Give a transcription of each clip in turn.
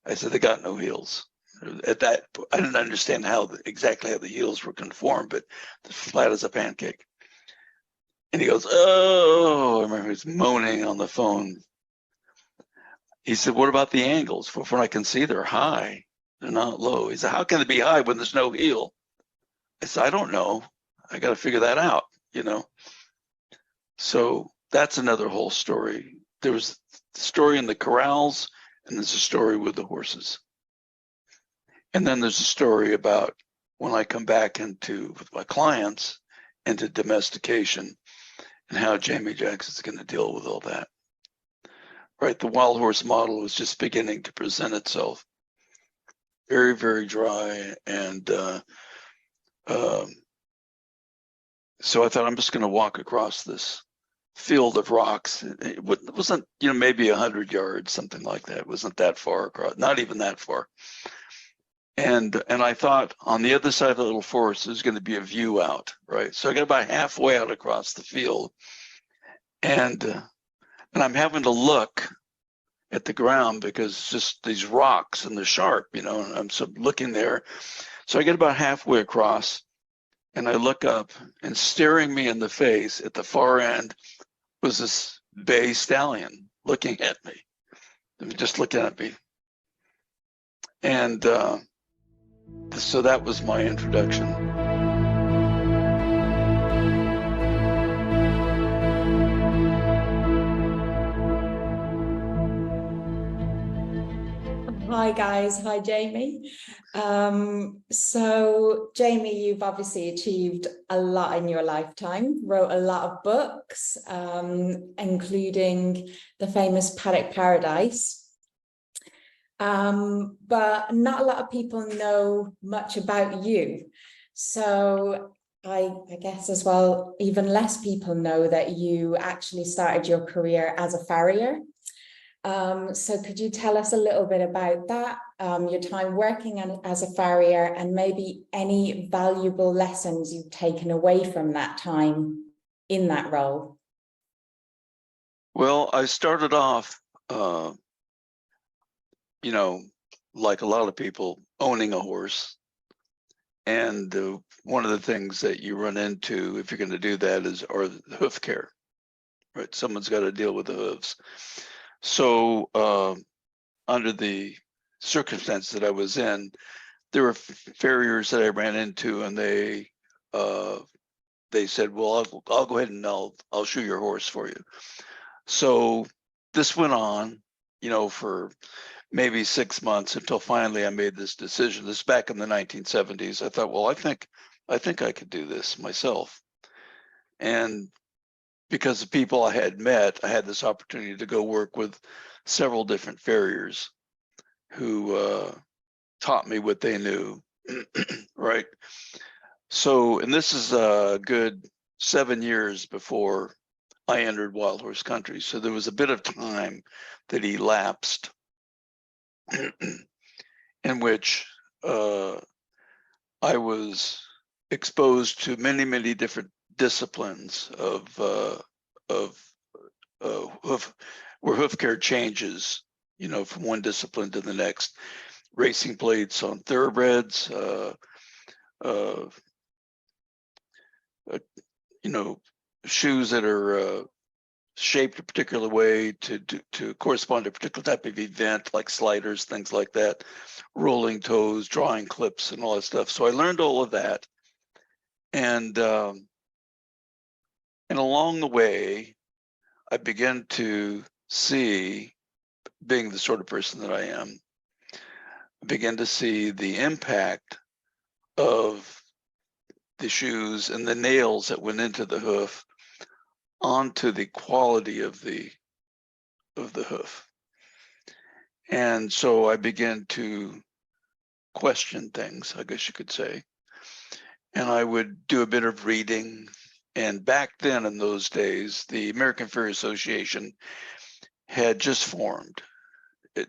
I said, they got no heels. At that, I didn't understand exactly how the heels were conformed, but flat as a pancake. And he goes, oh, I remember he was moaning on the phone. He said, what about the angles? From what I can see, they're high. They're not low. He said, how can it be high when there's no heel? I said, I don't know. I got to figure that out, you know? So that's another whole story. There was the story in the corrals, and there's a story with the horses. And then there's a story about when I come back with my clients, into domestication, and how Jamie Jackson's going to deal with all that. Right, the wild horse model was just beginning to present itself. Very, very dry, and so I thought, I'm just going to walk across this field of rocks. It wasn't, maybe 100 yards, something like that. It wasn't that far across, not even that far. And I thought on the other side of the little forest, there's going to be a view out, right? So I got about halfway out across the field, and I'm having to look at the ground because it's just these rocks and they're sharp, and I'm looking there. So I get about halfway across, and I look up, and staring me in the face at the far end was this bay stallion looking at me, just looking at me. And so that was my introduction. Hi guys, hi Jamie. So Jamie, you've obviously achieved a lot in your lifetime, wrote a lot of books, including the famous Paddock Paradise. But not a lot of people know much about you. So I guess as well, even less people know that you actually started your career as a farrier. So could you tell us a little bit about that, your time working as a farrier, and maybe any valuable lessons you've taken away from that time in that role? Well, I started off, like a lot of people, owning a horse. And one of the things that you run into if you're going to do that is the hoof care, right? Someone's got to deal with the hooves. So under the circumstances that I was in, there were farriers that I ran into, and they said, well, I'll go ahead and I'll shoe your horse for you. So this went on, for maybe 6 months, until finally I made this decision. This back in the 1970s. I thought, well, I think I could do this myself. And because the people I had met, I had this opportunity to go work with several different farriers who taught me what they knew, right? So, and this is a good 7 years before I entered Wild Horse Country. So there was a bit of time that elapsed in which I was exposed to many, many different disciplines of where hoof care changes, from one discipline to the next. Racing plates on thoroughbreds, shoes that are shaped a particular way to correspond to a particular type of event, like sliders, things like that, rolling toes, drawing clips, and all that stuff. So I learned all of that, and along the way, I began to see, being the sort of person that I am, begin to see the impact of the shoes and the nails that went into the hoof onto the quality of the hoof. And so I began to question things, I guess you could say. And I would do a bit of reading. And back then, in those days, the American Farrier Association had just formed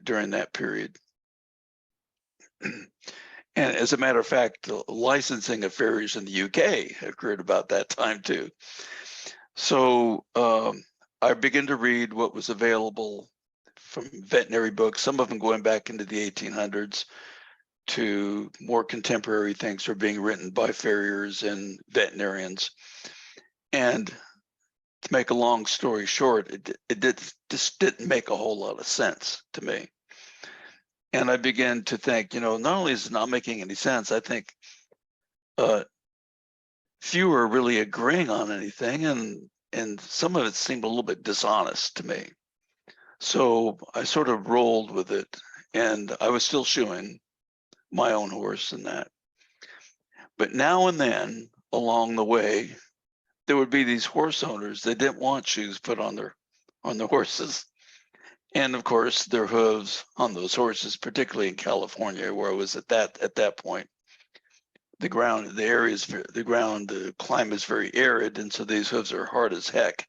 during that period. And as a matter of fact, the licensing of farriers in the UK occurred about that time too. So I began to read what was available from veterinary books, some of them going back into the 1800s, to more contemporary things are being written by farriers and veterinarians. And to make a long story short, just didn't make a whole lot of sense to me. And I began to think, not only is it not making any sense, I think few are really agreeing on anything, and some of it seemed a little bit dishonest to me. So I sort of rolled with it, and I was still shoeing my own horse and that. But now and then along the way, there would be these horse owners that didn't want shoes put on their horses. And of course, their hooves on those horses, particularly in California, where I was at that point, the climate is very arid, and so these hooves are hard as heck,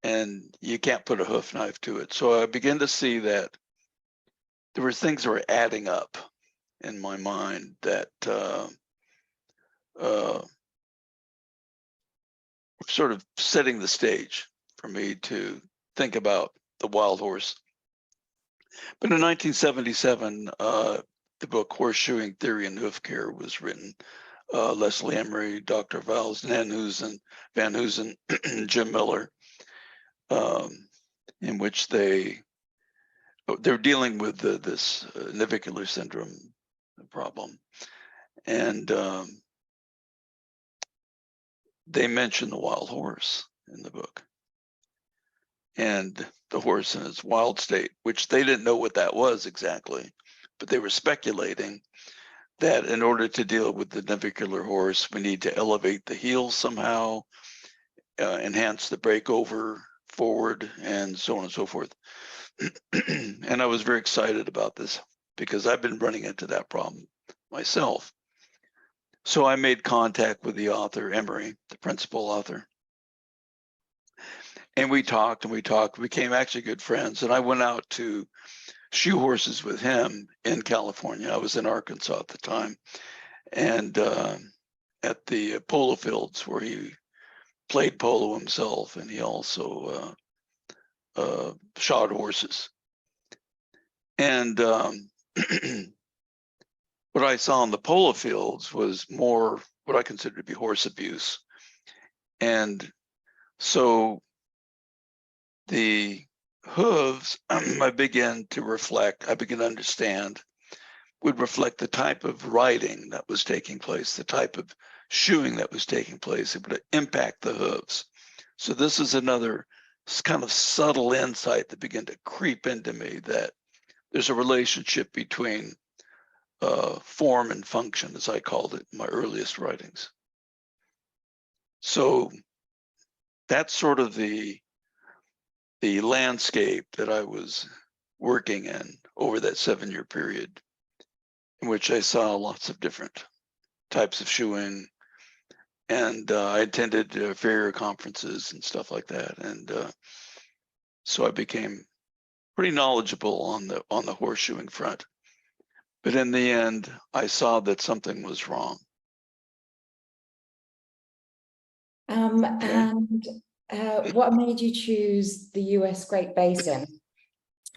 and you can't put a hoof knife to it. So I began to see that there were things that were adding up in my mind that sort of setting the stage for me to think about the wild horse. But in 1977, the book Horseshoeing Theory and Hoof Care was written. Leslie Emery, Dr. Vals Van Hoosen, Jim Miller, in which they're dealing with this navicular syndrome problem. And they mention the wild horse in the book, and the horse in its wild state, which they didn't know what that was exactly, but they were speculating that in order to deal with the navicular horse, we need to elevate the heels somehow, enhance the breakover forward, and so on and so forth. And I was very excited about this because I've been running into that problem myself. So I made contact with the author, Emery, the principal author. And we talked, we became actually good friends. And I went out to shoe horses with him in California. I was in Arkansas at the time. And at the polo fields where he played polo himself, and he also shod horses. And what I saw on the polo fields was more what I consider to be horse abuse. And so the hooves, I began to understand, would reflect the type of riding that was taking place, the type of shoeing that was taking place. It would impact the hooves. So this is another kind of subtle insight that began to creep into me, that there's a relationship between form and function, as I called it in my earliest writings. So that's sort of the landscape that I was working in over that 7-year period, in which I saw lots of different types of shoeing, and I attended farrier conferences and stuff like that, and so I became pretty knowledgeable on the horseshoeing front. But in the end, I saw that something was wrong. And what made you choose the US Great Basin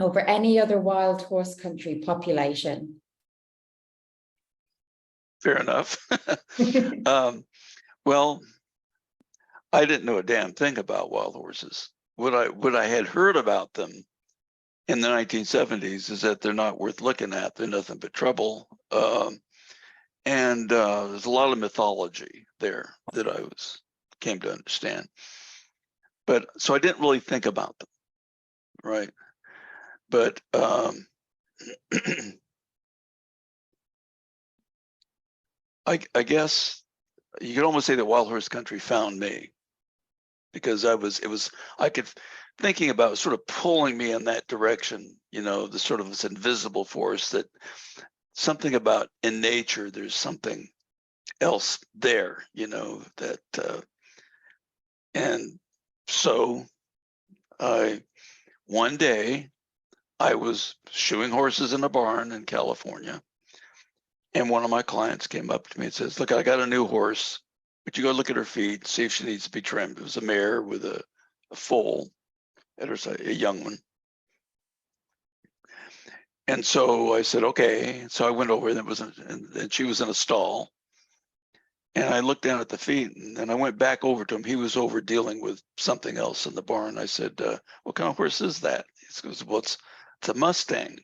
over any other wild horse country population? Fair enough. Well, I didn't know a damn thing about wild horses. What I had heard about them in the 1970s is that they're not worth looking at. They're nothing but trouble. And there's a lot of mythology there that I came to understand. But so I didn't really think about them, right? But I guess you could almost say that wild horse country found me, because I could thinking about sort of pulling me in that direction, the sort of this invisible force, that something about in nature, there's something else there, that, and so one day I was shoeing horses in a barn in California, and one of my clients came up to me and says, "Look, I got a new horse. Would you go look at her feet, see if she needs to be trimmed?" It was a mare with a foal at her side, a young one. And so I said, okay. So I went over and and she was in a stall. And I looked down at the feet, and then I went back over to him. He was over dealing with something else in the barn. I said, what kind of horse is that? He goes, well, it's a Mustang.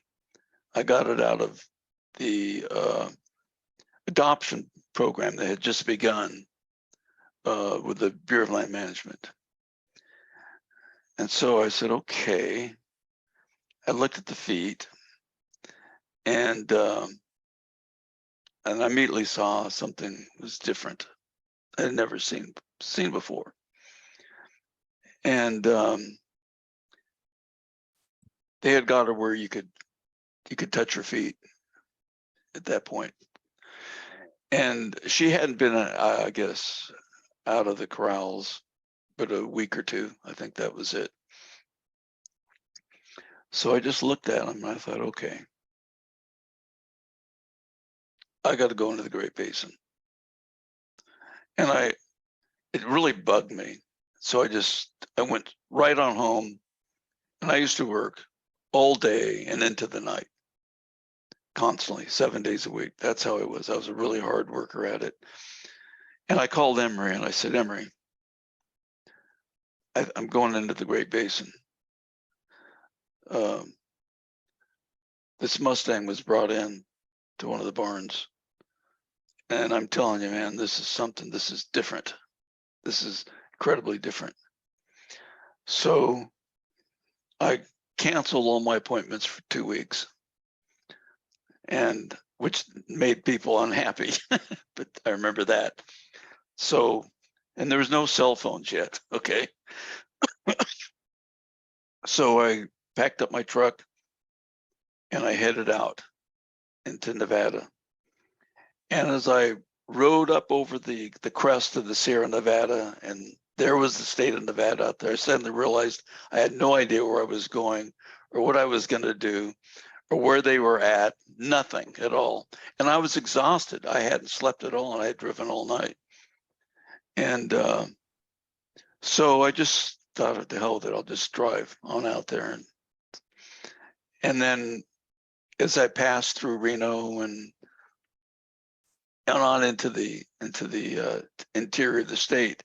I got it out of the adoption program that had just begun with the Bureau of Land Management. And so I said, okay. I looked at the feet, and I immediately saw something was different. I had never seen before. And they had got her where you could touch her feet at that point. And she hadn't been, I guess, out of the corrals but a week or two. I think that was it. So I just looked at him and I thought, okay, I got to go into the Great Basin. And it really bugged me. So I went right on home, and I used to work all day and into the night, constantly, 7 days a week. That's how I was. I was a really hard worker at it. And I called Emery and I said, Emery, I'm going into the Great Basin. This Mustang was brought in to one of the barns. And I'm telling you, man, this is different. This is incredibly different. So I canceled all my appointments for 2 weeks, and which made people unhappy, but I remember that. So, and there was no cell phones yet, okay? So I packed up my truck and I headed out into Nevada. And as I rode up over the crest of the Sierra Nevada, and there was the state of Nevada out there, I suddenly realized I had no idea where I was going or what I was going to do or where they were at, nothing at all. And I was exhausted. I hadn't slept at all, and I had driven all night. And so I just thought, of the hell with it, I'll just drive on out there. And then as I passed through Reno and on into the interior of the state,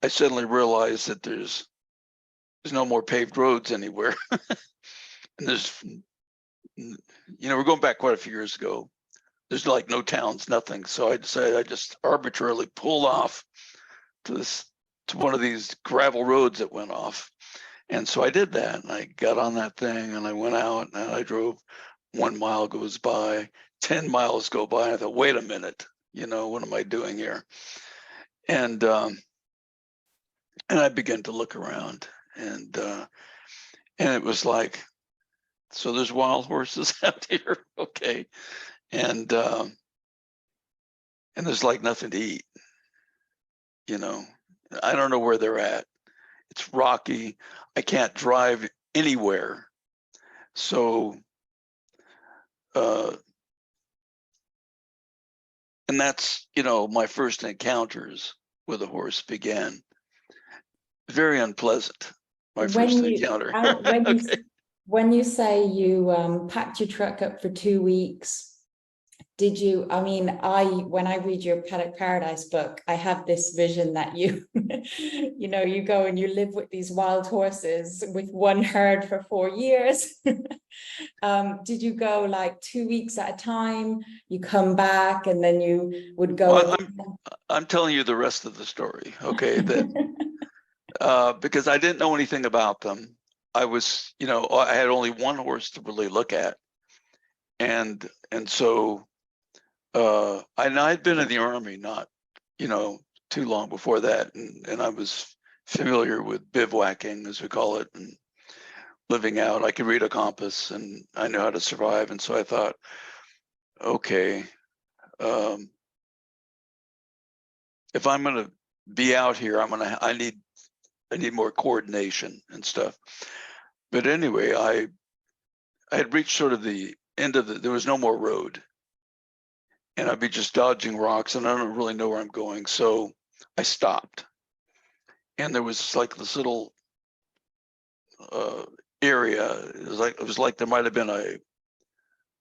I suddenly realized that there's no more paved roads anywhere. And we're going back quite a few years ago. There's like no towns, nothing. So I decided I just arbitrarily pulled off to one of these gravel roads that went off. And so I did that, and I got on that thing and I went out and I drove. 1 mile goes by, 10 miles go by. And I thought, wait a minute, what am I doing here? And I began to look around, and it was like, so there's wild horses out here, okay, and there's like nothing to eat. I don't know where they're at. It's rocky. I can't drive anywhere. So, and that's, my first encounters with a horse began. Very unpleasant. My first encounter. When you say you packed your truck up for 2 weeks, did you, when I read your Paddock Paradise book, I have this vision that you, you go and you live with these wild horses with one herd for 4 years. Did you go like 2 weeks at a time? You come back and then you would go. Well, I'm telling you the rest of the story, okay? That because I didn't know anything about them. I was, I had only one horse to really look at, and so I'd been in the Army not, too long before that, and I was familiar with bivouacking, as we call it, and living out. I could read a compass, and I knew how to survive. And so I thought, okay, if I'm going to be out here, I need more coordination and stuff. But anyway, I had reached sort of the end of there was no more road, and I'd be just dodging rocks, and I don't really know where I'm going. So I stopped, and there was like this little area. It was like there might have been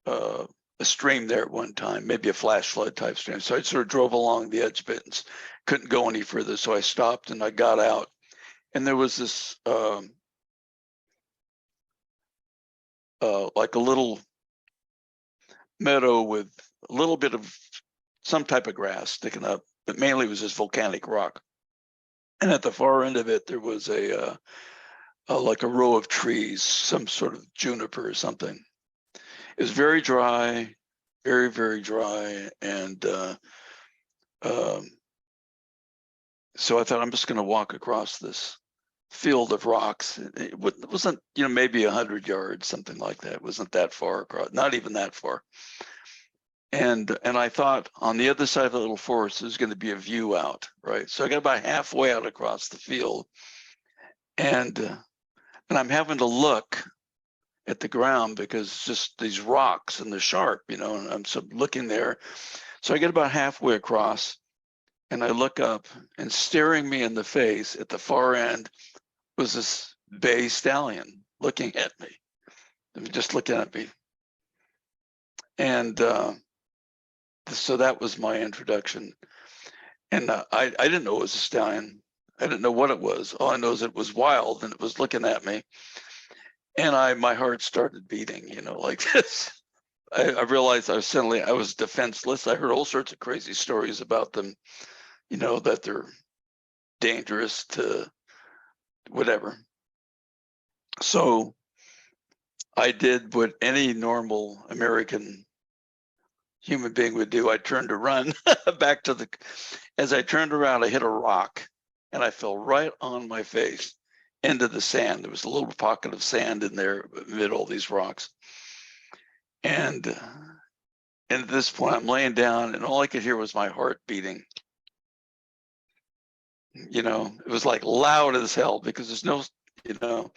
a stream there at one time, maybe a flash flood type stream. So I sort of drove along the edge of it and couldn't go any further. So I stopped and I got out, and there was this like a little meadow with a little bit of some type of grass sticking up, but mainly it was just volcanic rock. And at the far end of it, there was a like a row of trees, some sort of juniper or something. It was very dry, very, very dry. And so I thought, I'm just going to walk across this field of rocks. It wasn't, you know, maybe 100 yards, something like that. It wasn't that far across, not even that far. And I thought on the other side of the little forest, there's going to be a view out, right? So I got about halfway out across the field, and I'm having to look at the ground because it's just these rocks and they're sharp, you know, and I'm so looking there. So I get about halfway across, and I look up, and staring me in the face at the far end was this bay stallion looking at me, just looking at me. And so that was my introduction. And I didn't know it was a stallion. I didn't know what it was. All I know is it was wild and it was looking at me. And my heart started beating, you know, like this. I realized I was defenseless. I heard all sorts of crazy stories about them, you know, that they're dangerous to whatever. So I did what any normal American human being would do. I turned to run back to as I turned around, I hit a rock and I fell right on my face into the sand. There was a little pocket of sand in there amid all these rocks. And at this point, I'm laying down and all I could hear was my heart beating. You know, it was like loud as hell because there's no, you know,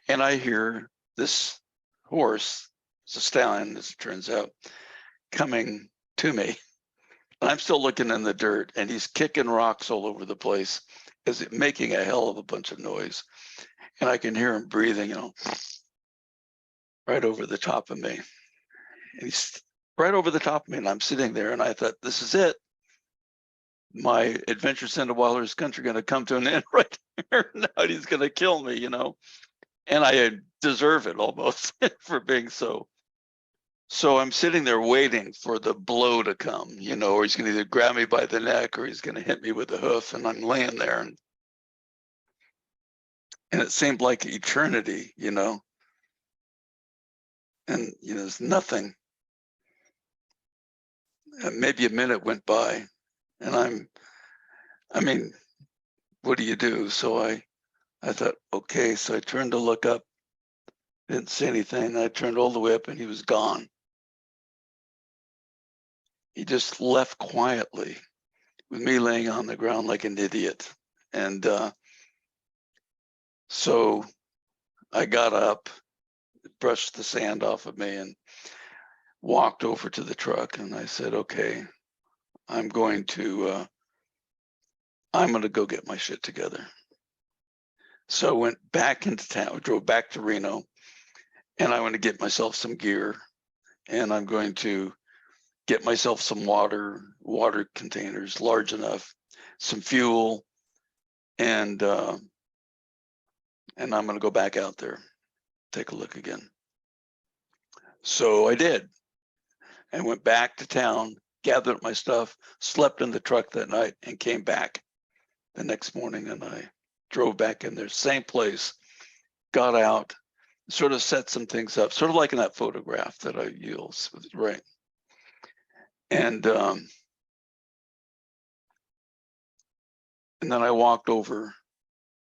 and I hear this horse, it's a stallion, as it turns out, coming to me. And I'm still looking in the dirt and he's kicking rocks all over the place, making a hell of a bunch of noise. And I can hear him breathing, you know, right over the top of me. And he's right over the top of me. And I'm sitting there and I thought, this is it. My adventures into Wilder's Country going to come to an end right here. Now he's going to kill me, you know. And I deserve it almost for being so. So I'm sitting there waiting for the blow to come, you know, or he's going to either grab me by the neck or he's going to hit me with a hoof. And I'm laying there and it seemed like eternity, you know. And, you know, there's nothing. And maybe a minute went by and I mean, what do you do? So I thought, okay, so I turned to look up, didn't see anything. I turned all the way up and he was gone. He just left quietly with me laying on the ground like an idiot. And so I got up, brushed the sand off of me and walked over to the truck and I said, okay, I'm going to go get my shit together. So I went back into town, drove back to Reno, and I want to get myself some gear, and I'm going to get myself some water containers large enough, some fuel, and I'm going to go back out there, take a look again. So I did. I went back to town, gathered up my stuff, slept in the truck that night, and came back the next morning. And I drove back in there, same place, got out, sort of set some things up, sort of like in that photograph that I used, right? And then I walked over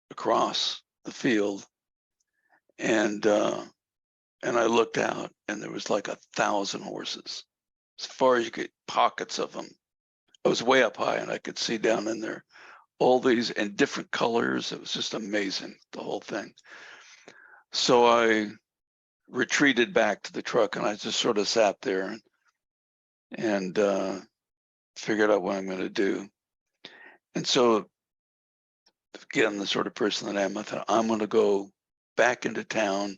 across the field and I looked out and there was like 1,000 horses, as far as you could, pockets of them. I was way up high and I could see down in there all these in different colors. It was just amazing, the whole thing. So I retreated back to the truck and I just sort of sat there and figured out what I'm going to do. And so, again, the sort of person that I am, I thought, I'm going to go back into town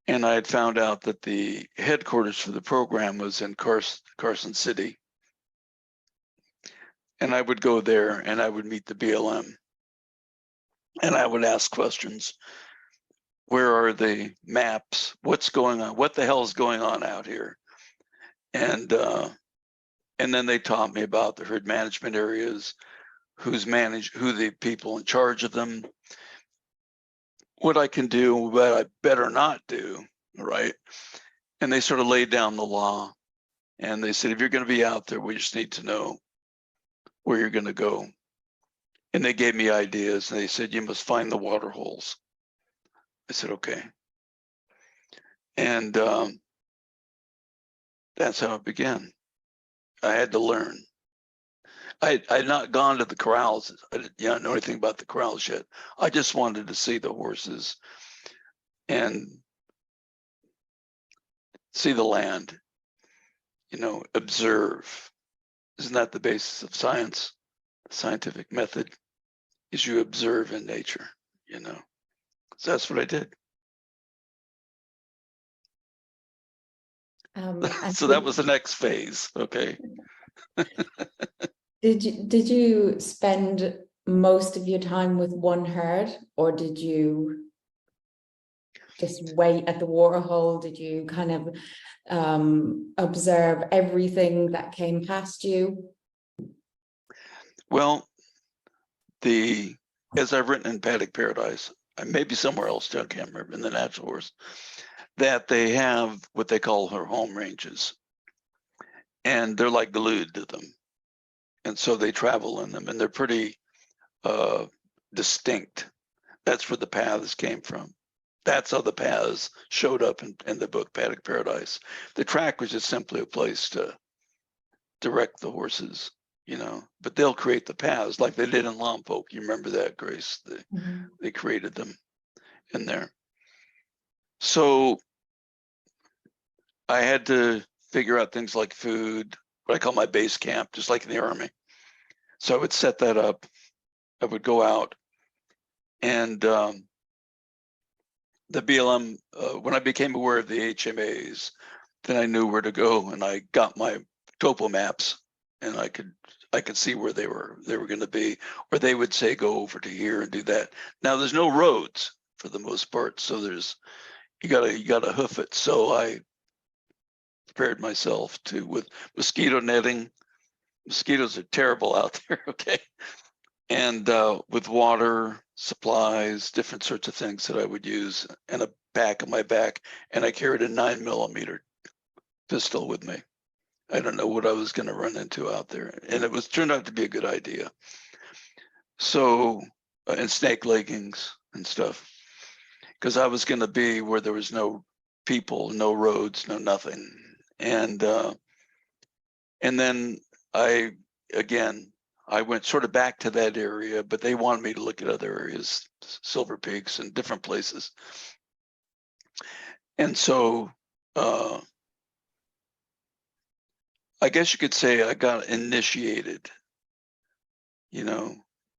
And I had found out that the headquarters for the program was in Carson City. And I would go there and I would meet the BLM. And I would ask questions. Where are the maps? What's going on? What the hell is going on out here? And then they taught me about the herd management areas, who the people in charge of them, what I can do, what I better not do, right? And they sort of laid down the law. And they said, if you're going to be out there, we just need to know where you're going to go. And they gave me ideas. And they said, you must find the water holes. I said, okay. And that's how it began. I had to learn. I had not gone to the corrals. I didn't know anything about the corrals yet. I just wanted to see the horses and see the land, observe. Isn't that the basis of science? The scientific method is you observe in nature, So that's what I did. So that was the next phase. Okay. Did you spend most of your time with one herd, or did you just wait at the waterhole? Did you kind of observe everything that came past you? Well, as I've written in Paddock Paradise, maybe somewhere else too, I can't remember, in the Natural Horse, that they have what they call her home ranges, and they're like glued to them, and so they travel in them, and they're pretty distinct. That's where the paths came from. That's how the paths showed up in the book Paddock Paradise. The track was just simply a place to direct the horses, but they'll create the paths like they did in Lompoc. You remember that, Grace? They created them in there. So I had to figure out things like food, what I call my base camp, just like in the Army. So I would set that up. I would go out, and the BLM, when I became aware of the HMAs, then I knew where to go, and I got my topo maps, and I could see where they were going to be, or they would say go over to here and do that. Now there's no roads for the most part, so you gotta hoof it. So I prepared myself with mosquito netting. Mosquitoes are terrible out there, okay? And with water, supplies, different sorts of things that I would use, and a pack on my back, and I carried a 9mm pistol with me. I don't know what I was going to run into out there, and it turned out to be a good idea. So, and snake leggings and stuff, because I was going to be where there was no people, no roads, no nothing, and then I went sort of back to that area, but they wanted me to look at other areas, Silver Peaks and different places. And so I guess you could say I got initiated,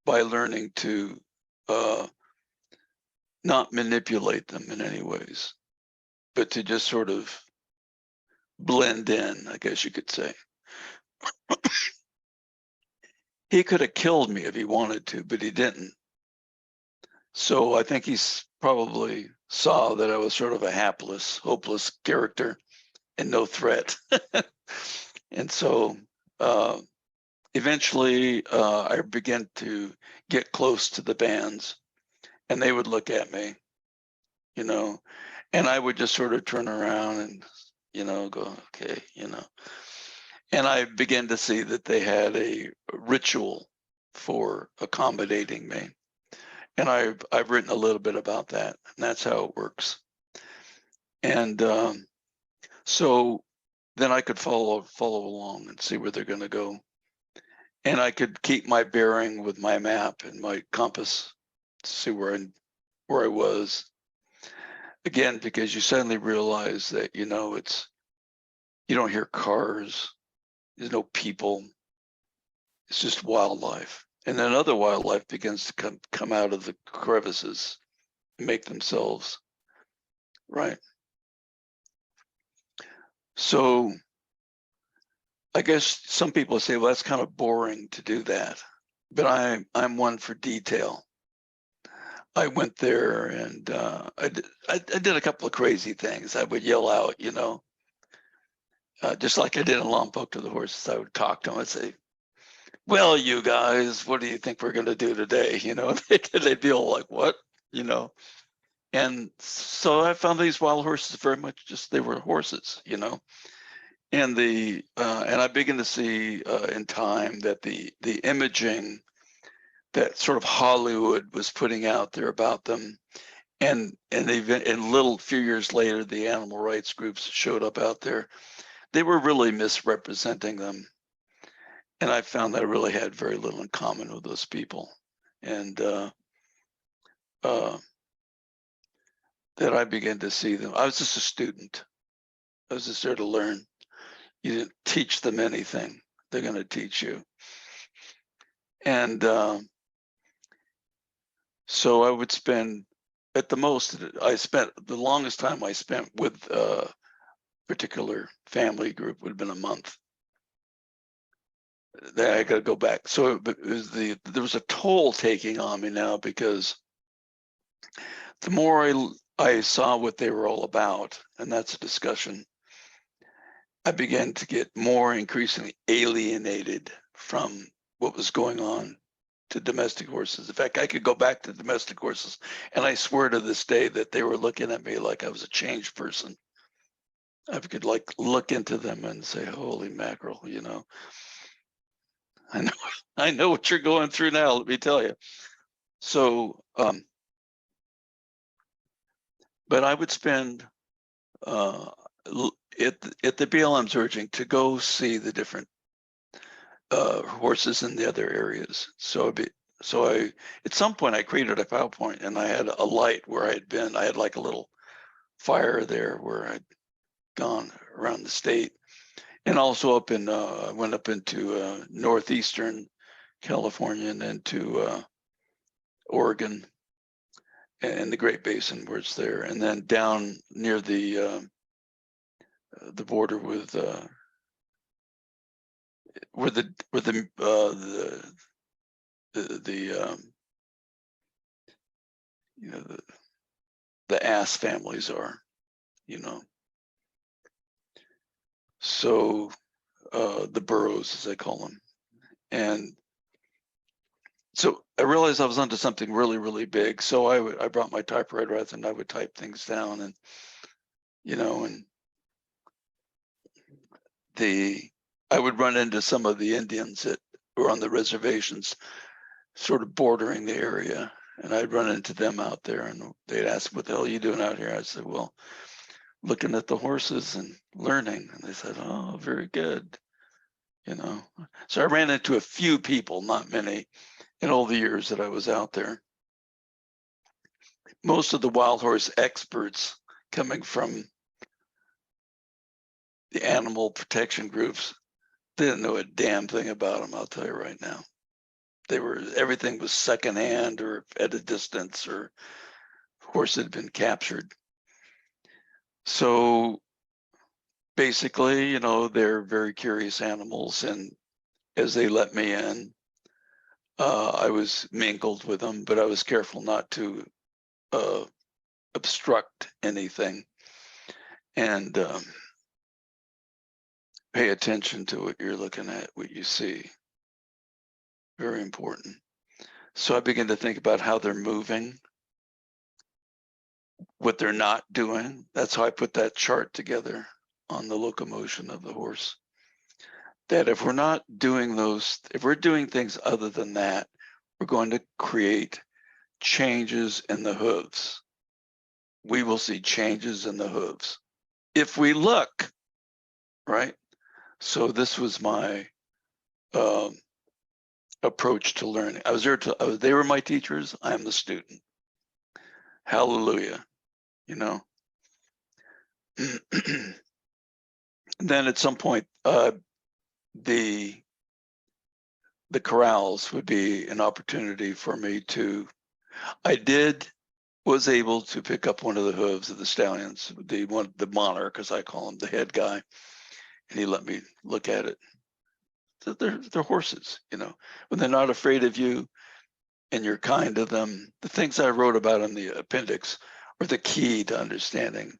by learning to not manipulate them in any ways, but to just sort of blend in, I guess you could say. He could have killed me if he wanted to, but he didn't. So I think he's probably saw that I was sort of a hapless, hopeless character and no threat. And so eventually I began to get close to the bands, and they would look at me, and I would just sort of turn around and, go, okay, And I began to see that they had a ritual for accommodating me. And I've written a little bit about that, and that's how it works. And so then I could follow along and see where they're going to go. And I could keep my bearing with my map and my compass to see where I was. Again, because you suddenly realize that, you don't hear cars, there's no people, it's just wildlife. And then other wildlife begins to come out of the crevices and make themselves, right? So I guess some people say, well, that's kind of boring to do that, but I'm one for detail. I went there and I did a couple of crazy things. I would yell out, you know, just like I did in Lompoc to the horses. I would talk to them and say, well, you guys, what do you think we're going to do today? You know, they'd be all like, what? You know, and so I found these wild horses very much just, they were horses, you know, and and I began to see in time that the imaging that sort of Hollywood was putting out there about them, and little few years later, the animal rights groups showed up out there. They were really misrepresenting them, and I found that I really had very little in common with those people, and that I began to see them. I was just a student. I was just there to learn. You didn't teach them anything; they're going to teach you. And so I would spend, at the most, the longest time I spent with a particular family group would have been a month. Then I got to go back. So there was a toll taking on me now, because the more I saw what they were all about, and that's a discussion, I began to get more increasingly alienated from what was going on to domestic horses. In fact, I could go back to domestic horses, and I swear to this day that they were looking at me like I was a changed person. I could like look into them and say, holy mackerel, you know. I know what you're going through now, let me tell you. So, but I would spend at the BLM's urging to go see the different horses in the other areas. So at some point I created a PowerPoint, and I had a light where I had been. I had like a little fire there where I'd gone around the state, and also up in I went up into northeastern California and then to Oregon and the Great Basin where it's there, and then down near the border with where you know the ass families are, you know. So the burrows, as I call them, and so I realized I was onto something really, really big. So I brought my typewriter out and I would type things down, and you know, and I would run into some of the Indians that were on the reservations, sort of bordering the area, and I'd run into them out there, and they'd ask, "What the hell are you doing out here?" I said, "Well, looking at the horses and learning." And they said, "Oh, very good." You know, so I ran into a few people, not many, in all the years that I was out there. Most of the wild horse experts coming from the animal protection groups didn't know a damn thing about them, I'll tell you right now. Everything was secondhand or at a distance, or horse had been captured. So basically, you know, they're very curious animals, and as they let me in, I was mingled with them, but I was careful not to obstruct anything, and pay attention to what you're looking at, what you see. Very important. So I began to think about how they're moving, what they're not doing. That's how I put that chart together on the locomotion of the horse. That if we're not doing if we're doing things other than that, we're going to create changes in the hooves. We will see changes in the hooves if we look, right? So this was my approach to learning. They were my teachers. I am the student. Hallelujah, you know. Then at some point, the corrals would be an opportunity for me to. Was able to pick up one of the hooves of the stallions, the monarch, as I call him, the head guy, and he let me look at it. They're horses, when they're not afraid of you and you're kind to them. The things I wrote about in the appendix are the key to understanding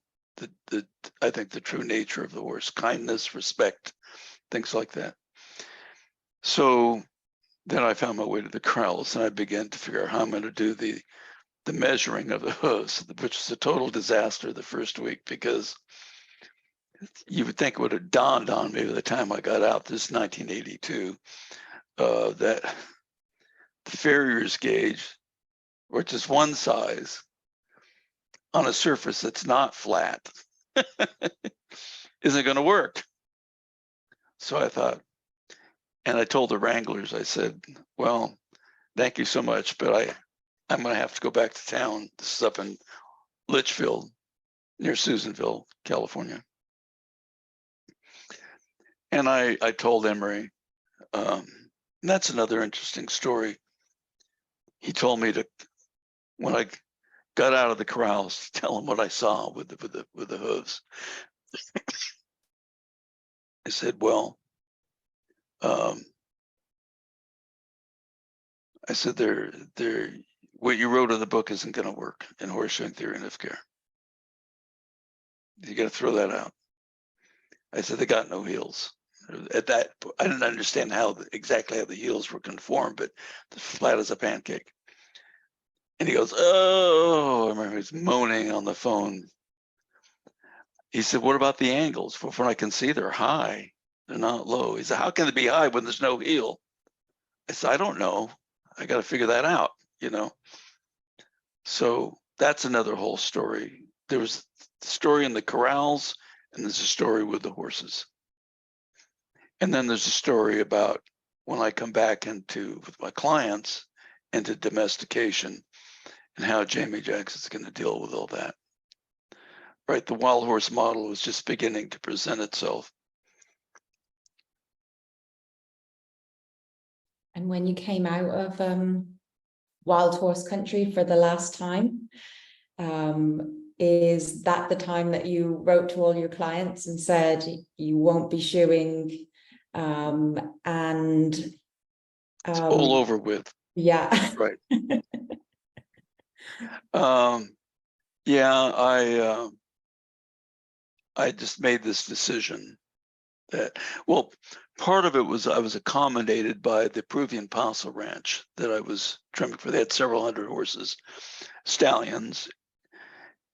I think the true nature of the horse: kindness, respect, things like that. So then I found my way to the corrals, and I began to figure out how I'm going to do the measuring of the hooves, which was a total disaster the first week, because you would think it would have dawned on me by the time I got out, this 1982, that the farrier's gauge, which is one size on a surface that's not flat, isn't going to work. So I thought, and I told the wranglers, I said, well, thank you so much, but I'm going to have to go back to town. This is up in Litchfield, near Susanville, California. And I told Emery, and that's another interesting story. He told me to, when I got out of the corrals, to tell him what I saw with the hooves. I said, well, I said, what you wrote in the book isn't going to work in Horseshoeing Theory and Hoof Care. You got to throw that out. I said, they got no heels. At that, I didn't understand exactly how the heels were conformed, but flat as a pancake. And he goes, oh, I remember he was moaning on the phone. He said, what about the angles? Well, from what I can see, they're high. They're not low. He said, how can they be high when there's no heel? I said, I don't know. I got to figure that out, So that's another whole story. There was the story in the corrals, and there's a story with the horses. And then there's a story about when I come back with my clients, into domestication, and how Jamie Jackson's going to deal with all that. Right, the wild horse model was just beginning to present itself. And when you came out of wild horse country for the last time, is that the time that you wrote to all your clients and said you won't be shoeing, and It's all over with. Yeah. Right. Yeah, I just made this decision that, well, part of it was I was accommodated by the Peruvian Paso Ranch that I was trimming for. They had several hundred horses, stallions.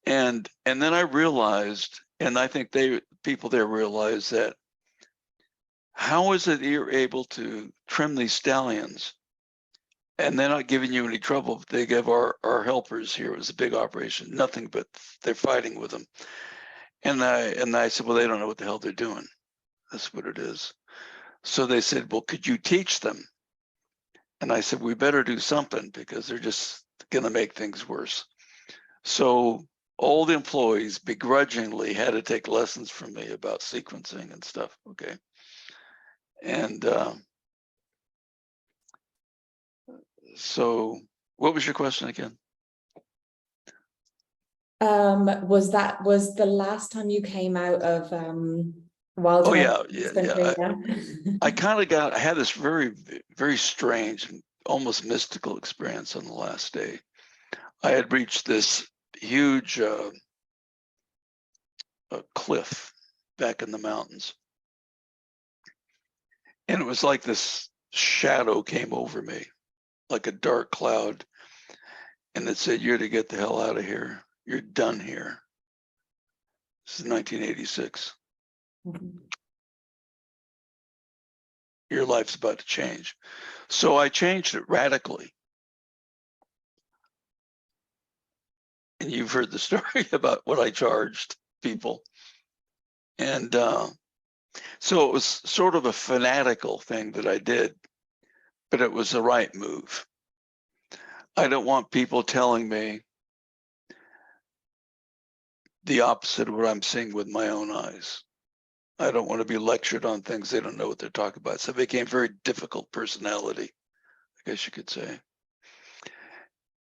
And then I realized, and I think people there realized, that how is it you're able to trim these stallions and they're not giving you any trouble? They give our helpers here, it was a big operation, nothing but they're fighting with them. And I said, well, they don't know what the hell they're doing. That's what it is. So they said, well, could you teach them? And I said, we better do something, because they're just going to make things worse. So all the employees begrudgingly had to take lessons from me about sequencing and stuff. Okay. And so what was your question again? Was the last time you came out of wild Oh, horse yeah. country? I had this very, very strange and almost mystical experience on the last day. I had reached this huge cliff back in the mountains. And it was like this shadow came over me, like a dark cloud. And it said, you're to get the hell out of here. You're done here. This is 1986. Mhm. Your life's about to change. So I changed it radically. And you've heard the story about what I charged people. And so it was sort of a fanatical thing that I did, but it was the right move. I don't want people telling me the opposite of what I'm seeing with my own eyes. I don't want to be lectured on things they don't know what they're talking about. So it became a very difficult personality, I guess you could say.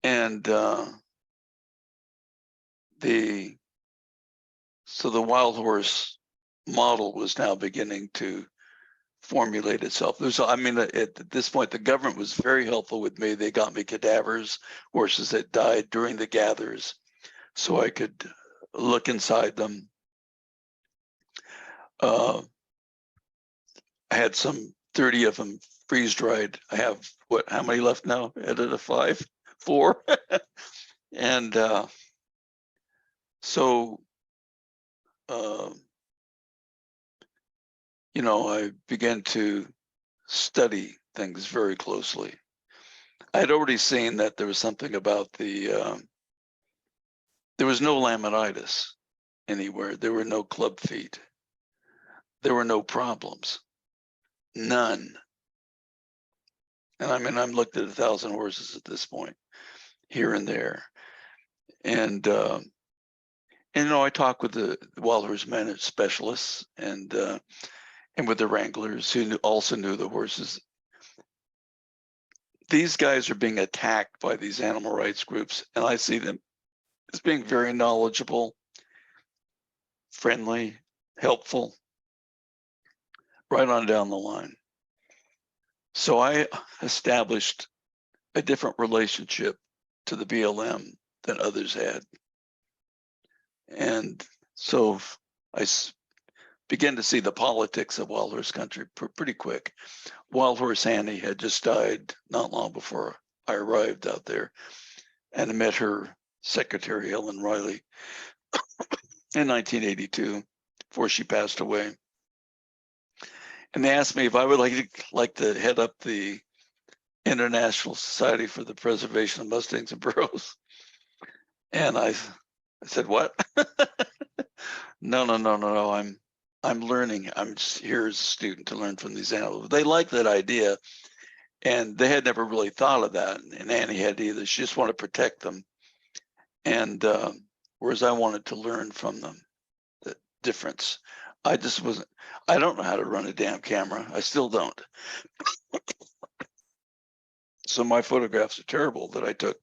And so the wild horse model was now beginning to formulate itself. I mean, at this point, the government was very helpful with me. They got me cadavers, horses that died during the gathers, so I could look inside them. I had some 30 of them freeze dried. I have how many left now? Out of 5, 4. And so, you know, I began to study things very closely. I had already seen that there was something about there was no laminitis anywhere. There were no club feet. There were no problems. None. And I mean, I'm looked at 1,000 horses at this point, here and there. And you know, I talk with the wild horse management specialists and with the wranglers who also knew the horses. These guys are being attacked by these animal rights groups, and I see them as being very knowledgeable, friendly, helpful, right on down the line. So I established a different relationship to the BLM than others had. And so I began to see the politics of wild horse country pretty quick. Wild Horse Annie had just died not long before I arrived out there, and I met her secretary, Ellen Riley, in 1982, before she passed away. And they asked me if I would like to head up the International Society for the Preservation of Mustangs and Burros. And I said, what? No. I'm learning. I'm just here as a student to learn from these animals. They liked that idea, and they had never really thought of that. And Annie had either. She just wanted to protect them. And whereas I wanted to learn from them, the difference. I don't know how to run a damn camera. I still don't. So my photographs are terrible that I took,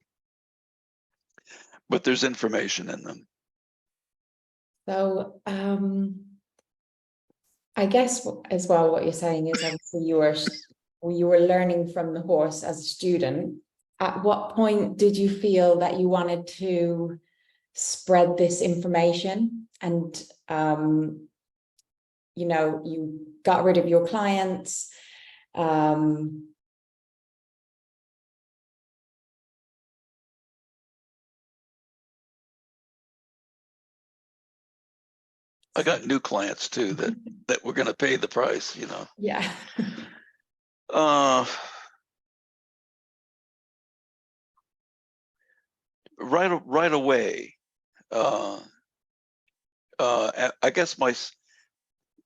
but there's information in them. So I guess as well, what you're saying is obviously you were learning from the horse as a student. At what point did you feel that you wanted to spread this information and you know, you got rid of your clients? I got new clients too that were going to pay the price, you know. Yeah. Right away. I guess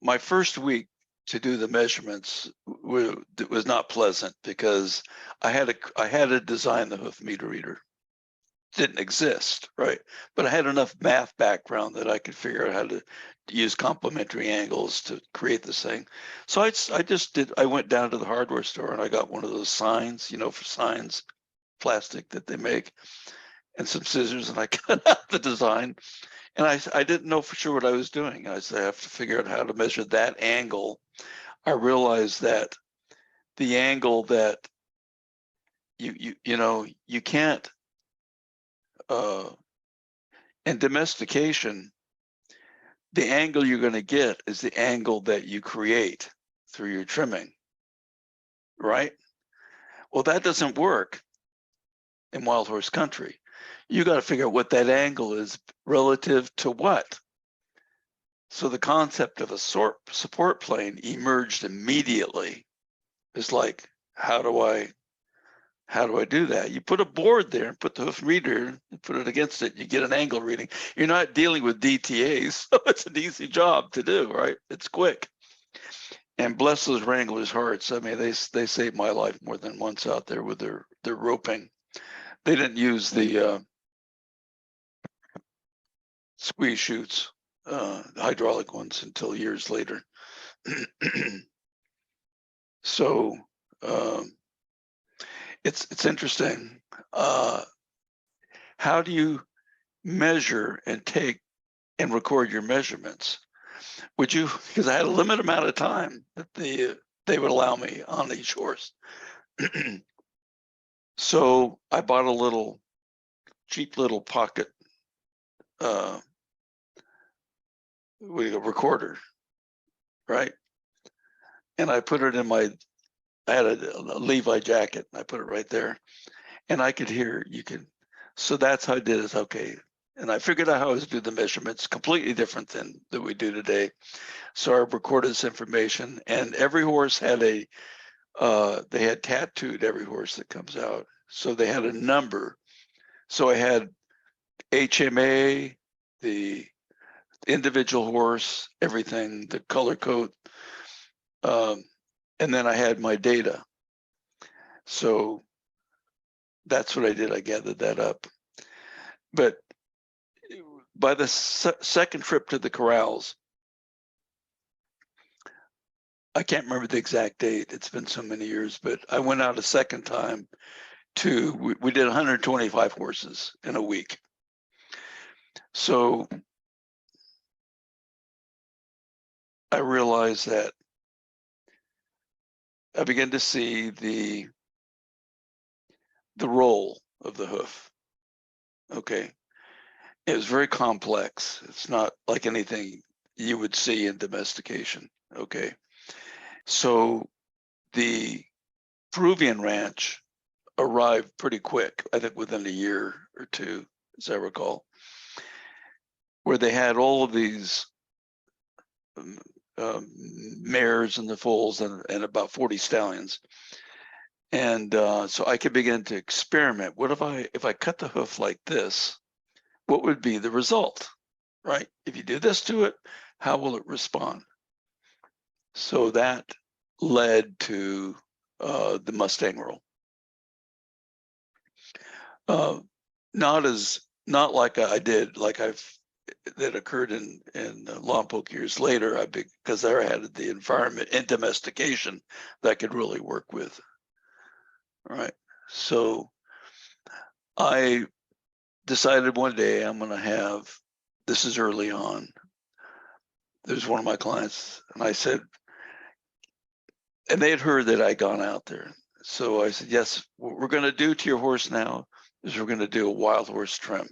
my first week to do the measurements was not pleasant because I had to design the hoof meter reader. Didn't exist, right? But I had enough math background that I could figure out how to use complementary angles to create this thing. So I went down to the hardware store and I got one of those signs, you know, for signs, plastic that they make, and some scissors, and I cut out the design. And I didn't know for sure what I was doing. I said, I have to figure out how to measure that angle. I realized that the angle that you know, you can't, in domestication, the angle you're going to get is the angle that you create through your trimming, right? Well, that doesn't work in wild horse country. You got to figure out what that angle is relative to what. So the concept of a support plane emerged immediately. It's like, how do I do that? You put a board there and put the hoof reader and put it against it, you get an angle reading. You're not dealing with DTAs, so it's an easy job to do, right? It's quick. And bless those wranglers' hearts. I mean, they saved my life more than once out there with their roping. They didn't use the squeeze chutes, the hydraulic ones, until years later. So it's interesting. How do you measure and take and record your measurements? would you, because I had a limited amount of time that they would allow me on each horse. So I bought a cheap little pocket recorder, right? And I put it in I had a Levi jacket, and I put it right there, and I could hear, so that's how I did it. Okay. And I figured out how to do the measurements, completely different than that we do today. So I recorded this information, and every horse had they had tattooed every horse that comes out. So they had a number. So I had HMA, the individual horse, everything, the color code. And then I had my data. So that's what I did. I gathered that up. But by the second trip to the corrals, I can't remember the exact date. It's been so many years, but I went out a second time we did 125 horses in a week. So I realized that I began to see the role of the hoof. Okay. It was very complex. It's not like anything you would see in domestication. Okay. So the Peruvian ranch arrived pretty quick, I think within a year or two, as I recall, where they had all of these mares in the foals and about 40 stallions. And so I could begin to experiment. What if I cut the hoof like this, what would be the result, right? If you do this to it, how will it respond? So that led to the Mustang roll. Not like I did, like that occurred in Lompoc years later, because there I had the environment and domestication that I could really work with. All right. So I decided one day I'm going to have, this is early on. There's one of my clients, and I said, and they had heard that I'd gone out there. So I said, yes, what we're going to do to your horse now is we're going to do a wild horse trim.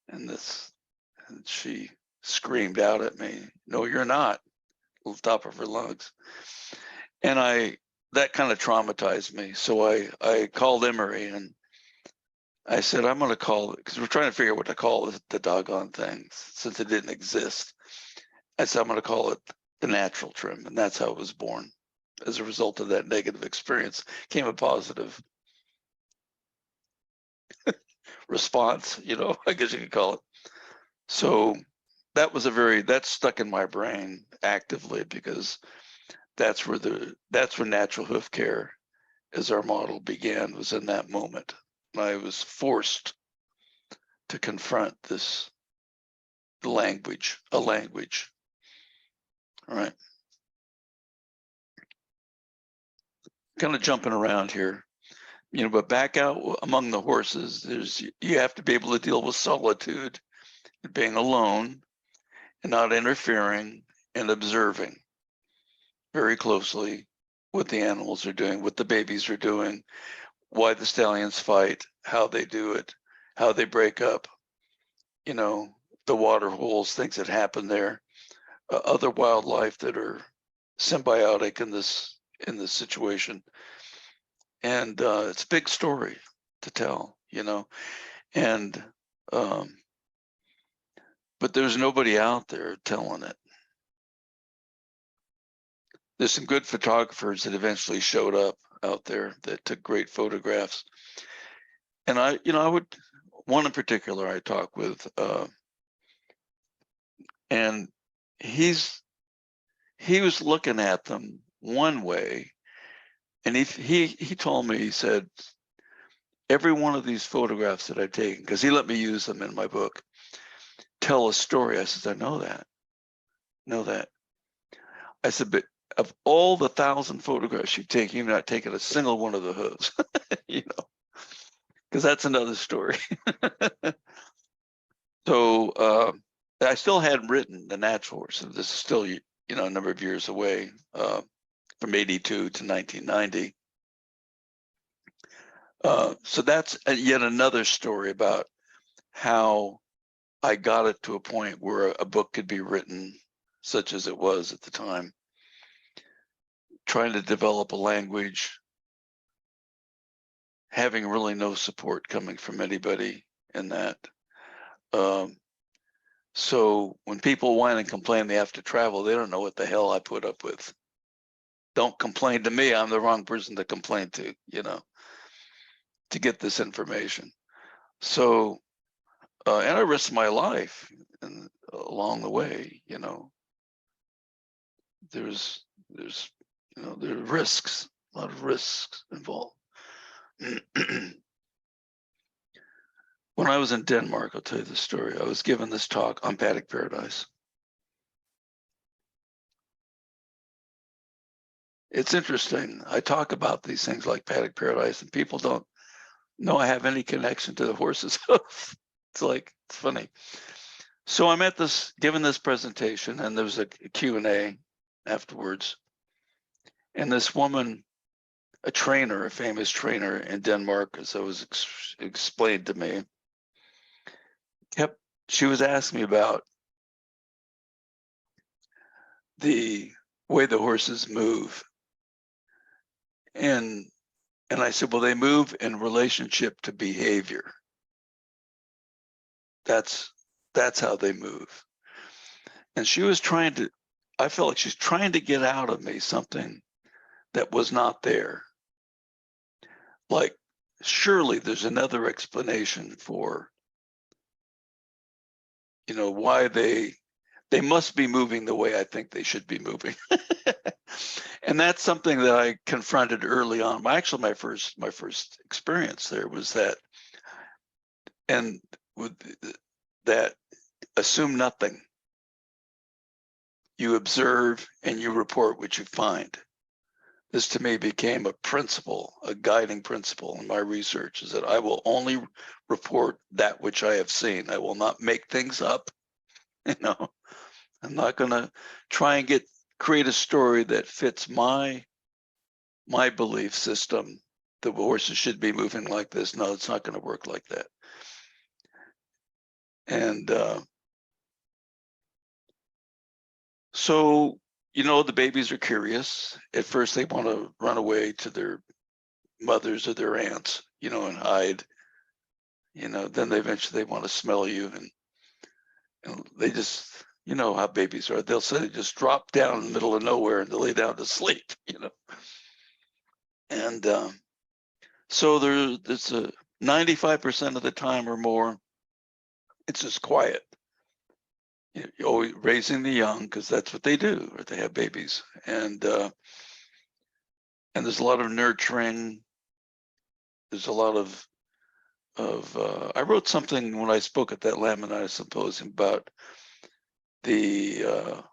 And she screamed out at me, no, you're not, on the top of her lungs. And that kind of traumatized me. So I called Emory and I said, I'm going to call it, because we're trying to figure out what to call the doggone thing since it didn't exist. I said, I'm going to call it the natural trim. And that's how it was born. As a result of that negative experience came a positive response, I guess you could call it. So that stuck in my brain actively, because that's where natural hoof care as our model began, was in that moment. I was forced to confront a language. All right. Kind of jumping around here, but back out among the horses, you have to be able to deal with solitude, being alone and not interfering, and observing very closely what the animals are doing, what the babies are doing, why the stallions fight, how they do it, how they break up, the water holes, things that happen there, other wildlife that are symbiotic in this situation. And it's a big story to tell, and but there's nobody out there telling it. There's some good photographers that eventually showed up out there that took great photographs. And one in particular I talked with, and he was looking at them one way, and he told me, he said, every one of these photographs that I've taken, because he let me use them in my book, tell a story. I said, I know that. I said, but of all the 1,000 photographs you've taken, you've not taken a single one of the hooves, because that's another story. So I still hadn't written The Natural Horse. So this is still, a number of years away, from 82 to 1990. So that's yet another story about how I got it to a point where a book could be written, such as it was at the time, trying to develop a language, having really no support coming from anybody in that. So when people whine and complain they have to travel, they don't know what the hell I put up with. Don't complain to me. I'm the wrong person to complain to, to get this information. So, and I risked my life along the way, there's, there are risks, a lot of risks involved. When I was in Denmark, I'll tell you the story. I was given this talk on Paddock Paradise. It's interesting. I talk about these things like Paddock Paradise, and people don't know I have any connection to the horse's hoof. It's funny. So I'm at given this presentation, and there was a Q&A afterwards. And this woman, a trainer, a famous trainer in Denmark, as it was explained to me, she was asking me about the way the horses move. And I said, well, they move in relationship to behavior. That's how they move. And she was I felt like she's trying to get out of me something that was not there. Like, surely there's another explanation for, why they must be moving the way I think they should be moving. And that's something that I confronted early on. Actually, my first experience there was that, and with that, assume nothing. You observe and you report what you find. This to me became a principle, a guiding principle in my research, is that I will only report that which I have seen. I will not make things up. I'm not going to try and create a story that fits my belief system. The horses should be moving like this. No, it's not going to work like that. And so, the babies are curious. At first, they want to run away to their mothers or their aunts, and hide. Then eventually they want to smell you, and they just, how babies are. They'll say they just drop down in the middle of nowhere and they lay down to sleep, And so there's a 95% of the time or more, it's just quiet. You're always raising the young, because that's what they do, or they have babies. And there's a lot of nurturing. There's a lot of I wrote something when I spoke at that Laminitis Symposium about the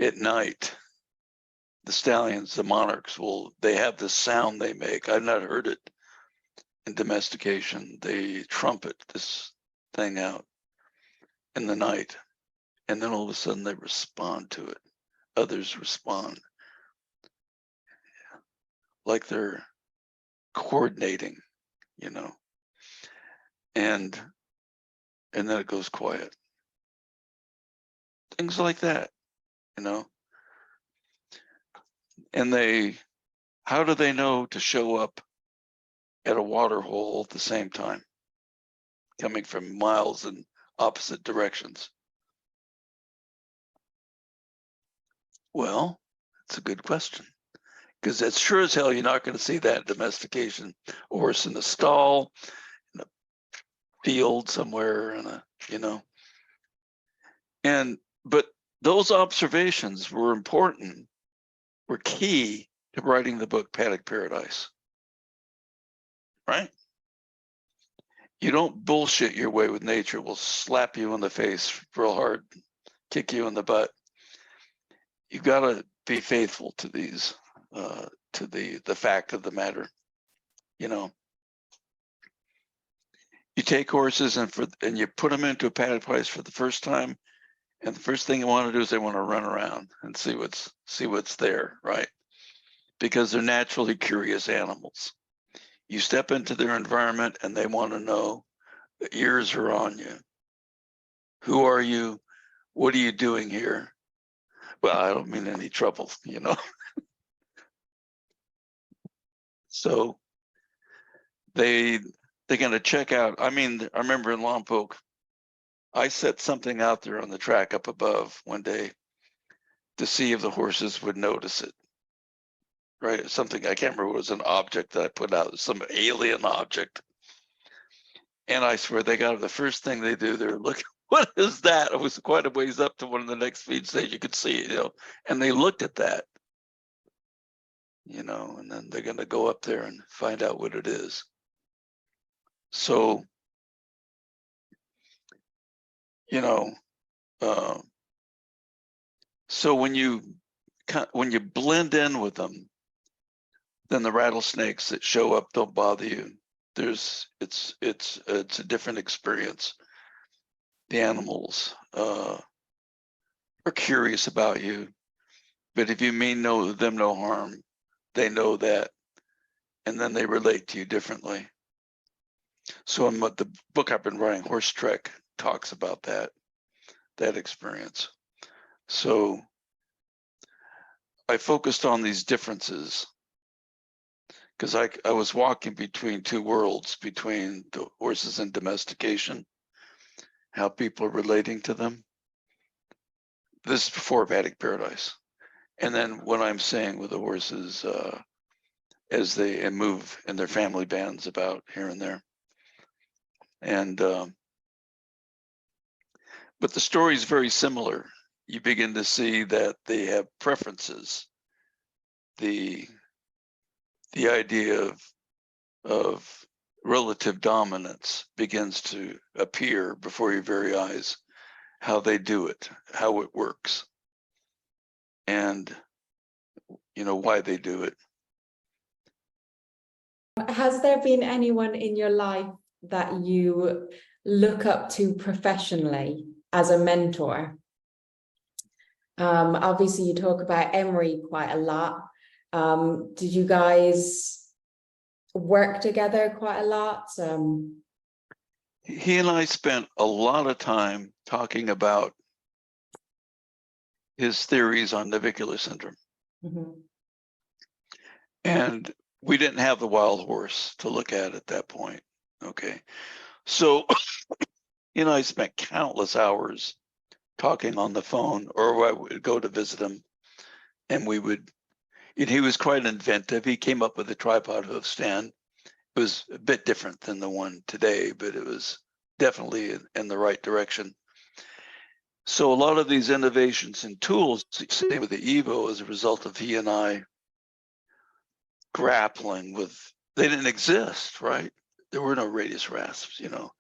at night, the stallions, the monarchs, they have this sound they make. I've not heard it in domestication. They trumpet this thing out in the night, and then all of a sudden they respond to it. Others respond like they're coordinating, and then it goes quiet. Things like that, and how do they know to show up at a water hole at the same time, coming from miles in opposite directions? Well, it's a good question, because that's sure as hell you're not going to see that in domestication. A horse in a stall, in a field somewhere, but those observations were important, were key to writing the book Paddock Paradise, right? You don't bullshit your way with nature. Will slap you in the face real hard, kick you in the butt. You got to be faithful to these, to the fact of the matter, you take horses and you put them into a paddock place for the first time, and the first thing they want to do is they want to run around and see what's there, right? Because they're naturally curious animals. You step into their environment and they want to know, the ears are on you. Who are you? What are you doing here? Well, I don't mean any trouble, you know. So they're going to check out. I mean, I remember in Lompoc, I set something out there on the track up above one day to see if the horses would notice it. Right? Something, I can't remember, it was an object that I put out, some alien object. And I swear they got it. The first thing they do, they're looking, what is that? It was quite a ways up to one of the next feed stations. You could see it, you know, and they looked at that, you know, and then they're going to go up there and find out what it is. So, you know, so when you blend in with them, then the rattlesnakes that show up don't bother you. It's a different experience. The animals are curious about you, but if you mean them no harm, they know that, and then they relate to you differently. So in the book I've been writing, Horse Trek, talks about that experience. So I focused on these differences because I was walking between two worlds, between the horses and domestication, how people are relating to them. This is before Paddock Paradise. And then what I'm saying with the horses as they move in their family bands about here and there. And, but the story is very similar. You begin to see that they have preferences. The idea of relative dominance begins to appear before your very eyes, how they do it, how it works, and you know why they do it. Has there been anyone in your life that you look up to professionally as a mentor? Obviously you talk about Emery quite a lot. Did you guys work together quite a lot? He and I spent a lot of time talking about his theories on navicular syndrome. Mm-hmm. And we didn't have the wild horse to look at that point. Okay. So, you know, I spent countless hours talking on the phone, or I would go to visit him and he was quite inventive. He came up with a tripod hoof stand. It was a bit different than the one today, but it was definitely in the right direction. So a lot of these innovations and tools, same with the Evo, as a result of he and I grappling with, they didn't exist, right? There were no radius rasps, you know.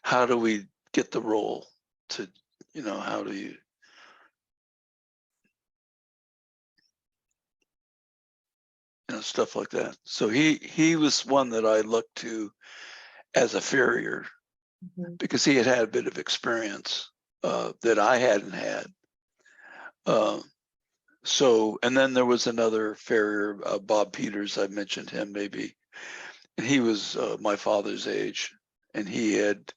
How do we get the roll to, you know, how do you, you know, stuff like that. So he was one that I looked to as a farrier, Mm-hmm. because he had a bit of experience that I hadn't had. So, and then there was another farrier, Bob Peters, I mentioned him maybe, and he was my father's age, and he had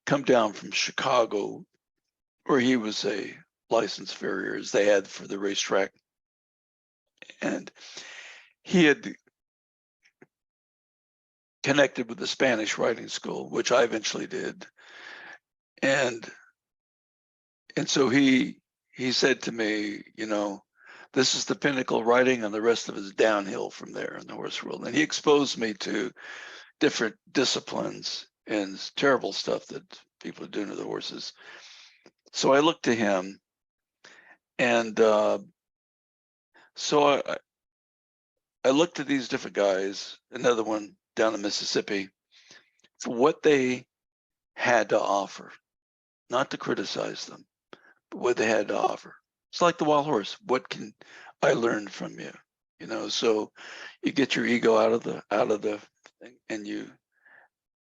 come down from Chicago, where he was a licensed farrier, as they had for the racetrack. And he had connected with the Spanish riding school, which I eventually did. And so he said to me, you know, this is the pinnacle riding, and the rest of it is downhill from there in the horse world. And he exposed me to different disciplines and terrible stuff that people are doing to the horses. So I looked to him, and so I looked at these different guys, another one down in Mississippi, for what they had to offer, not to criticize them, but what they had to offer. It's like the wild horse. What can I learn from you? You know, so you get your ego out of the thing, and you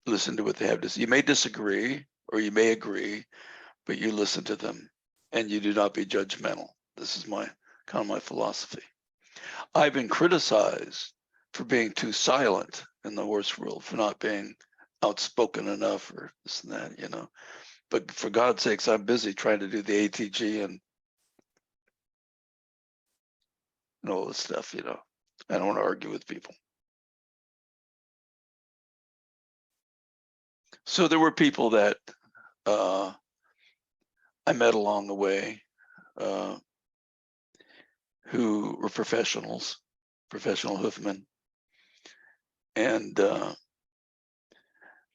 listen to what they have to say. You may disagree or you may agree, but you listen to them and you do not be judgmental. This is my kind of my philosophy. I've been criticized for being too silent in the horse world, for not being outspoken enough or this and that, you know. But for God's sakes, I'm busy trying to do the ATG and all this stuff, you know. I don't want to argue with people. So there were people that I met along the way who were professional hoofmen. And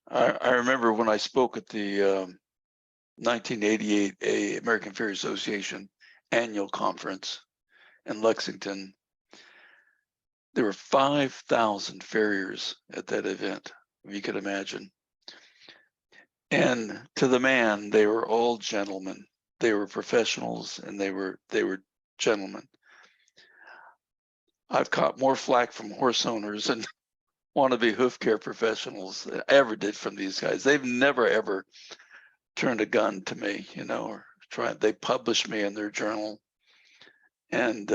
I remember when I spoke at the 1988 American Farrier Association annual conference in Lexington, there were 5,000 farriers at that event, if you could imagine. And to the man, they were all gentlemen. They were professionals and they were gentlemen. I've caught more flack from horse owners and wannabe hoof care professionals than I ever did from these guys. They've never ever turned a gun to me, you know, or tried. They published me in their journal, and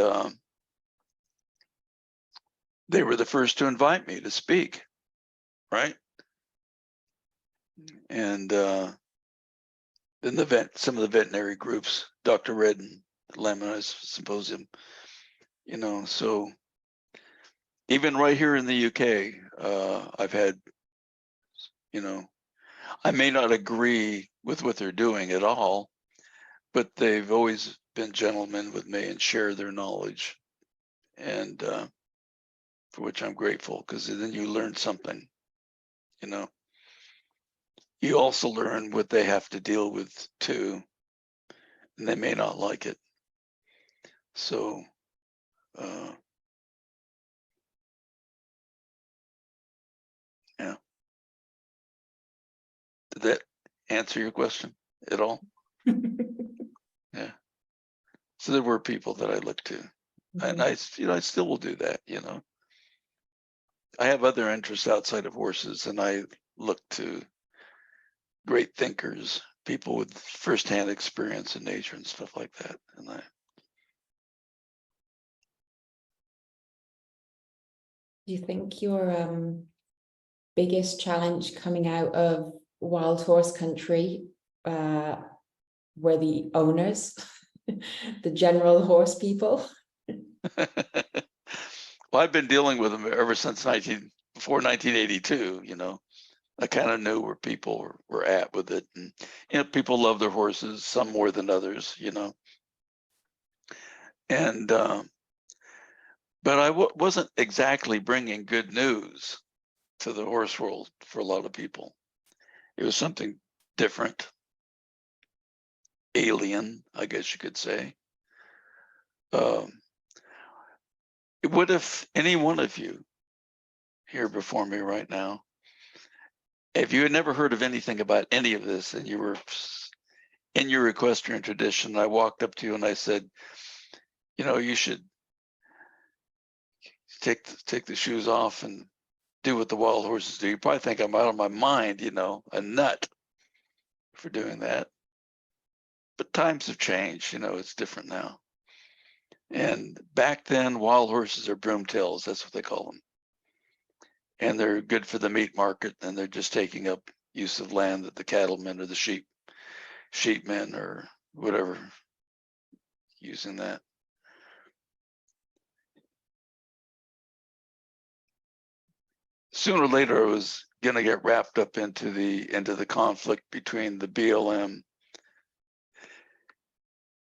they were the first to invite me to speak, right? And then some of the veterinary groups, Dr. Redden, Laminitis Symposium, you know. So even right here in the UK, I've had, you know, I may not agree with what they're doing at all, but they've always been gentlemen with me and share their knowledge, and for which I'm grateful, because then you learn something, you know. You also learn what they have to deal with too, and they may not like it. So yeah. Did that answer your question at all? Yeah. So there were people that I looked to, and I still will do that, you know. I have other interests outside of horses, and I look to great thinkers, people with firsthand experience in nature and stuff like that. And Do you think your biggest challenge coming out of wild horse country were the owners, the general horse people? well, I've been dealing with them ever since before 1982, you know. I kind of knew where people were at with it, and you know, people love their horses, some more than others, you know. And but I wasn't exactly bringing good news to the horse world for a lot of people. It was something different, alien, I guess you could say. What if any one of you here before me right now, if you had never heard of anything about any of this and you were in your equestrian tradition, I walked up to you and I said, you know, you should take the shoes off and do what the wild horses do. You probably think I'm out of my mind, you know, a nut for doing that. But times have changed, you know, it's different now. And back then, wild horses are broomtails, that's what they call them. And they're good for the meat market, and they're just taking up use of land that the cattlemen or the sheepmen or whatever using that. Sooner or later, I was going to get wrapped up into the conflict between the BLM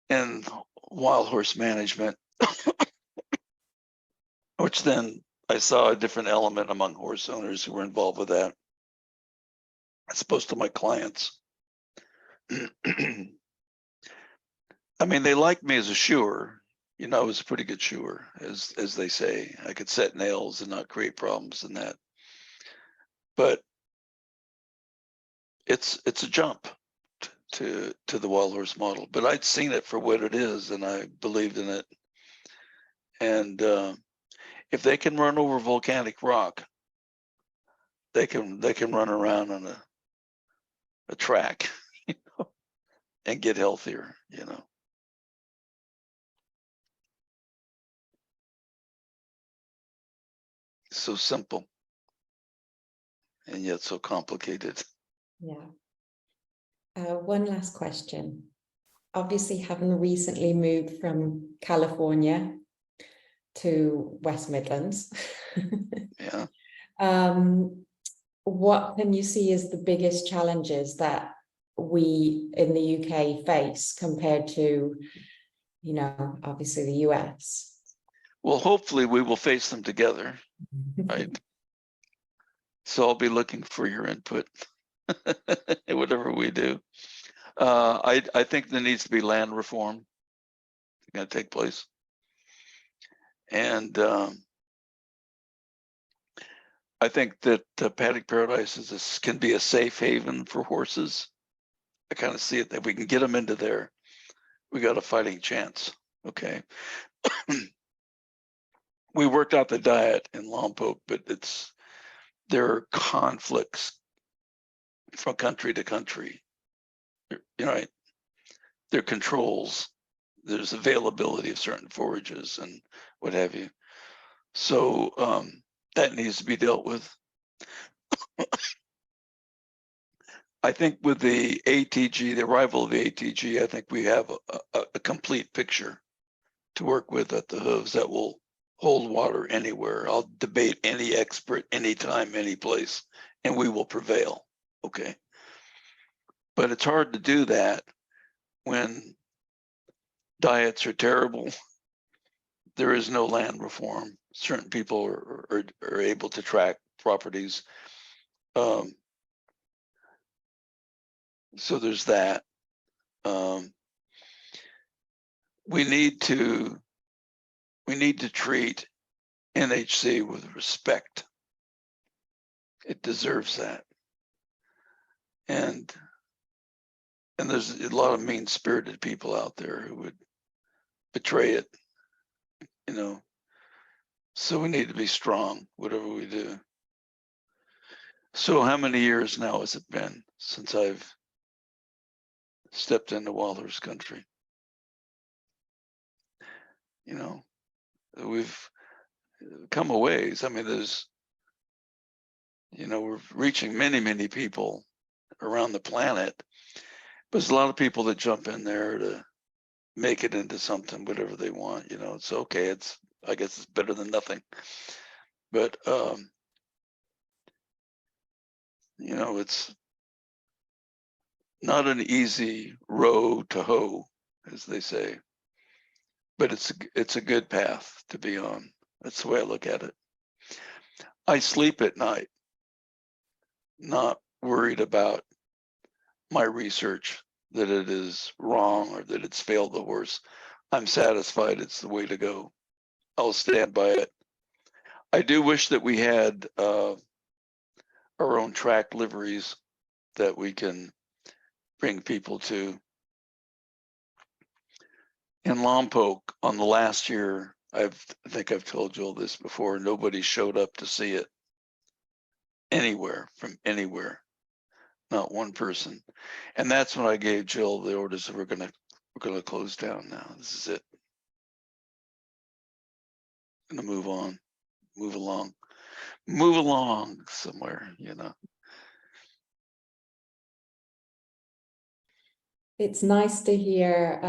and wild horse management, which then I saw a different element among horse owners who were involved with that, as opposed to my clients. I mean, they liked me as a shoer. You know, I was a pretty good shoer, as they say. I could set nails and not create problems in that. But it's a jump to the wild horse model. But I'd seen it for what it is, and I believed in it. And if they can run over volcanic rock, they can run around on a track, you know, and get healthier, you know. So simple and yet so complicated. Yeah. One last question. Obviously, having recently moved from California to West Midlands, Yeah. what can you see as the biggest challenges that we in the UK face compared to, you know, obviously the US? Well, hopefully we will face them together, right? So I'll be looking for your input, whatever we do. I think there needs to be land reform going to take place. And I think that Paddock Paradise can be a safe haven for horses. I kind of see it that we can get them into there. We got a fighting chance. Okay. We worked out the diet in Lompoc, but there are conflicts from country to country. You know, right? There are controls. There's availability of certain forages and what have you. So that needs to be dealt with. I think with the ATG, the arrival of the ATG, I think we have a complete picture to work with at the hooves that will hold water anywhere. I'll debate any expert, anytime, any place, and we will prevail. Okay. But it's hard to do that when diets are terrible. There is no land reform. Certain people are able to track properties. So there's that. We need to treat NHC with respect. It deserves that. And there's a lot of mean-spirited people out there who would betray it, you know. So we need to be strong, whatever we do. So how many years now has it been since I've stepped into Walther's country? You know, we've come a ways. I mean, we're reaching many, many people around the planet, but there's a lot of people that jump in there to make it into something, whatever they want. You know, it's okay. I guess it's better than nothing. But it's not an easy row to hoe, as they say, but it's a good path to be on. That's the way I look at it. I sleep at night, not worried about my research, that it is wrong or that it's failed the horse. I'm satisfied it's the way to go. I'll stand by it. I do wish that we had our own track liveries that we can bring people to. In Lompoc, on the last year, I think I've told you all this before, nobody showed up to see it anywhere, from anywhere, not one person. And that's when I gave Jill the orders that we're gonna close down now. This is it. Gonna move on, move along somewhere, you know. It's nice to hear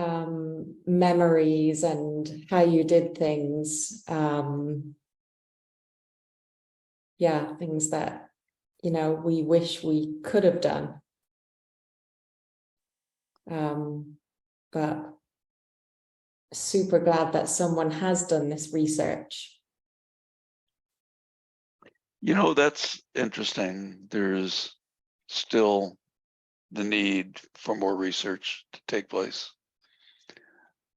memories and how you did things. Yeah, things that, you know, we wish we could have done. But super glad that someone has done this research. You know, that's interesting. There's still the need for more research to take place.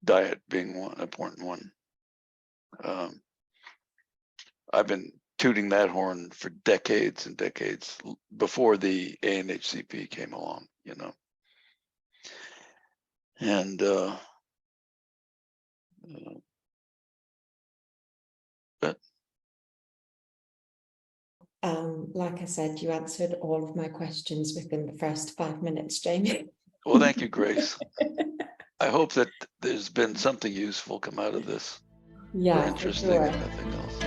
Diet being one important one. I've been tooting that horn for decades and decades before the ANHCP came along, you know. And but Like I said, you answered all of my questions within the first 5 minutes, Jamie. Well, thank you, Grace. I hope that there's been something useful come out of this, or Yeah, for interesting, sure. if nothing else.